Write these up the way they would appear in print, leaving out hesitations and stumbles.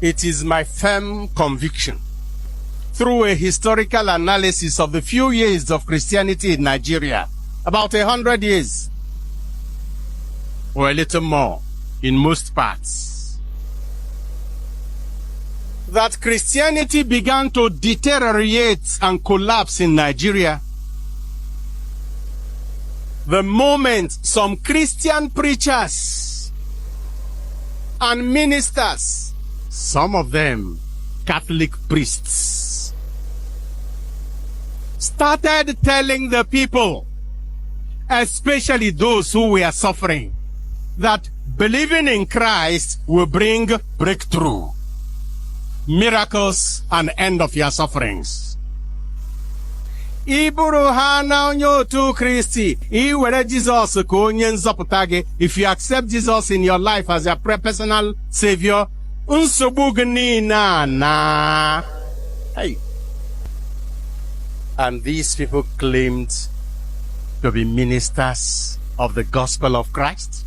It is my firm conviction, through a historical analysis of the few years of Christianity in Nigeria, about 100 years, or a little more in most parts, that Christianity began to deteriorate and collapse in Nigeria the moment some Christian preachers and ministers, some of them Catholic priests, started telling the people, especially those who were suffering, that believing in Christ will bring breakthrough, miracles, and end of your sufferings. Iburu ha na onye otu Kristi, iwere Jesus ka onye nzọpụta gị. If you accept Jesus in your life as your personal savior, nsogbu gị niile na. Hey. And these people claimed to be ministers of the gospel of Christ.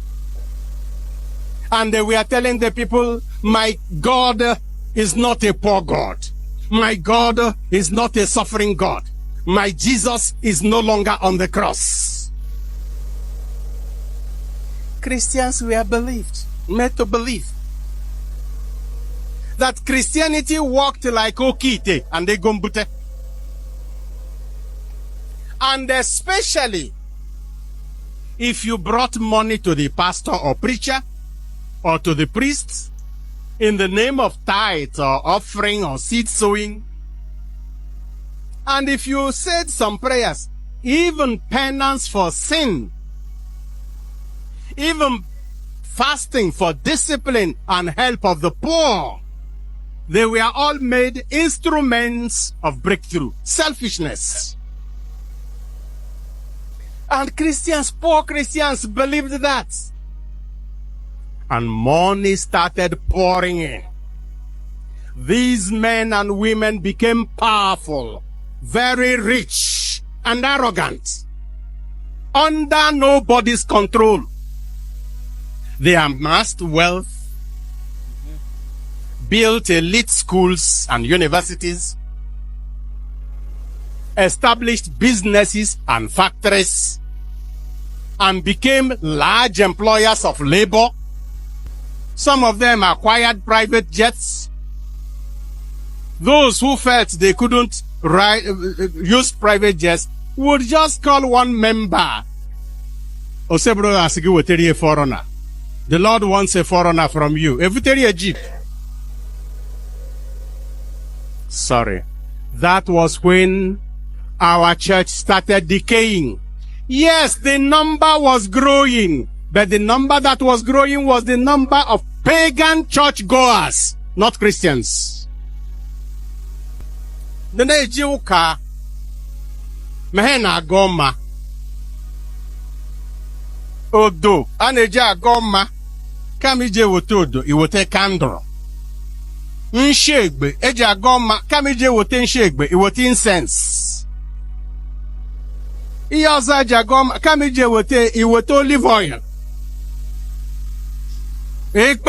And they were telling the people, my God is not a poor God. My God is not a suffering God. My Jesus is no longer on the cross. Christians were made to believe that Christianity worked like Okite and Egombute. And especially if you brought money to the pastor or preacher or to the priest in the name of tithe or offering or seed sowing, and if you said some prayers, even penance for sin, even fasting for discipline and help of the poor, they were all made instruments of breakthrough, selfishness. And Christians, poor Christians, believed that. And money started pouring in. These men and women became powerful, very rich and arrogant, under nobody's control. They amassed wealth, built elite schools and universities, established businesses and factories, and became large employers of labor. Some of them acquired private jets. Those who felt they couldn't use private jets would just call one member. Osebro asigi weteri a foreigner. The Lord wants a foreigner from you. Evuteri a jeep. Sorry. That was when our church started decaying. Yes, the number was growing, but the number that was growing was the number of pagan church goers, not Christians. The Nejiuka Mehena Goma Odo Aneja Goma Kamije Wotodo, Iwote Kandro Nshegbe Eja Goma Kamije Wote Nshegbe, Iwote Incense Iyaza Jagoma Kamije Wote, Iwote Olive Oil. And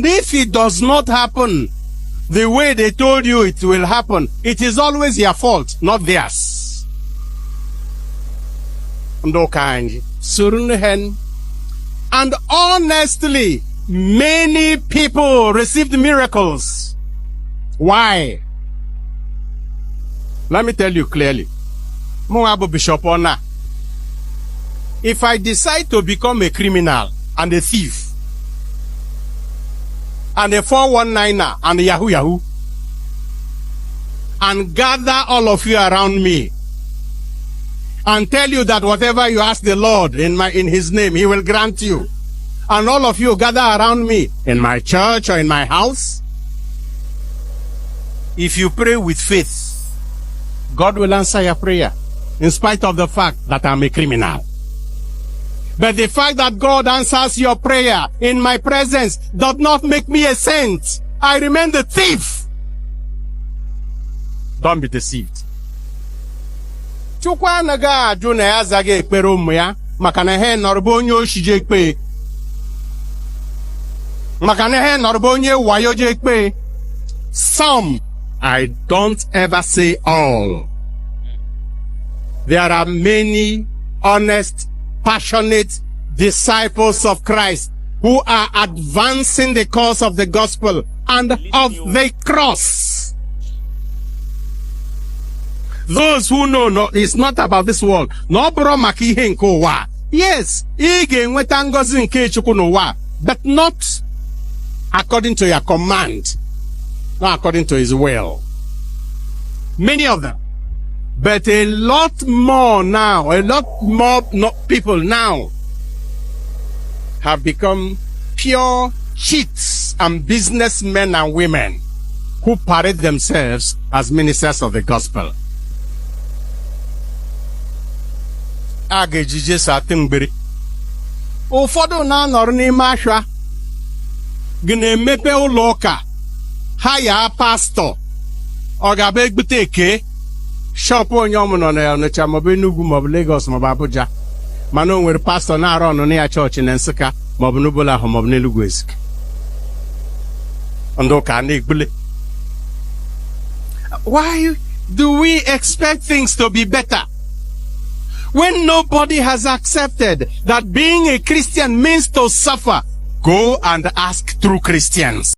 if it does not happen the way they told you it will happen, it is always your fault, not theirs. And honestly, many people received miracles. Why? Let me tell you clearly. If I decide to become a criminal and a thief and a 419er and a Yahoo, and gather all of you around me and tell you that whatever you ask the Lord in his name, he will grant you, and all of you gather around me in my church or in my house, if you pray with faith, God will answer your prayer in spite of the fact that I'm a criminal. But the fact that God answers your prayer in my presence does not make me a saint. I remain the thief. Don't be deceived. Chukwa naga ajụ na ya azaghị ekpere ụmụ ya maka na ha nọrọ bụ onye oshije ekpe. Some, I don't ever say all. There are many honest, passionate disciples of Christ who are advancing the cause of the gospel and of the cross. Those who know no, it's not about this world. No bro maka ihe nke ụwa. Yes, ị ga-enweta ngọzi nke Chukwu n'ụwa, but not according to your command, not according to his will. Many of them. But a lot more now, a lot more people now have become pure cheats and businessmen and women who parade themselves as ministers of the gospel. Agejije satingbiri. Ụfọdụ na-anọrọ n'ime ahịa gị na-emepe ụlọ ụka ha ya pastọ ọ ga-abịa egbute eke shop onye ọmụnọ na Ọnịcha maọbụ Enugu maọbụ Lagos maọbụ Abuja mana o nwere pastọ na-arụ ọnụnụ ya chọọchị na Nsụka maọbụ n'Ubola ahụ maọbụ n'Elugu Ezike ndị ụka na-egbule. Why do we expect things to be better when nobody has accepted that being a Christian means to suffer? Go and ask true Christians.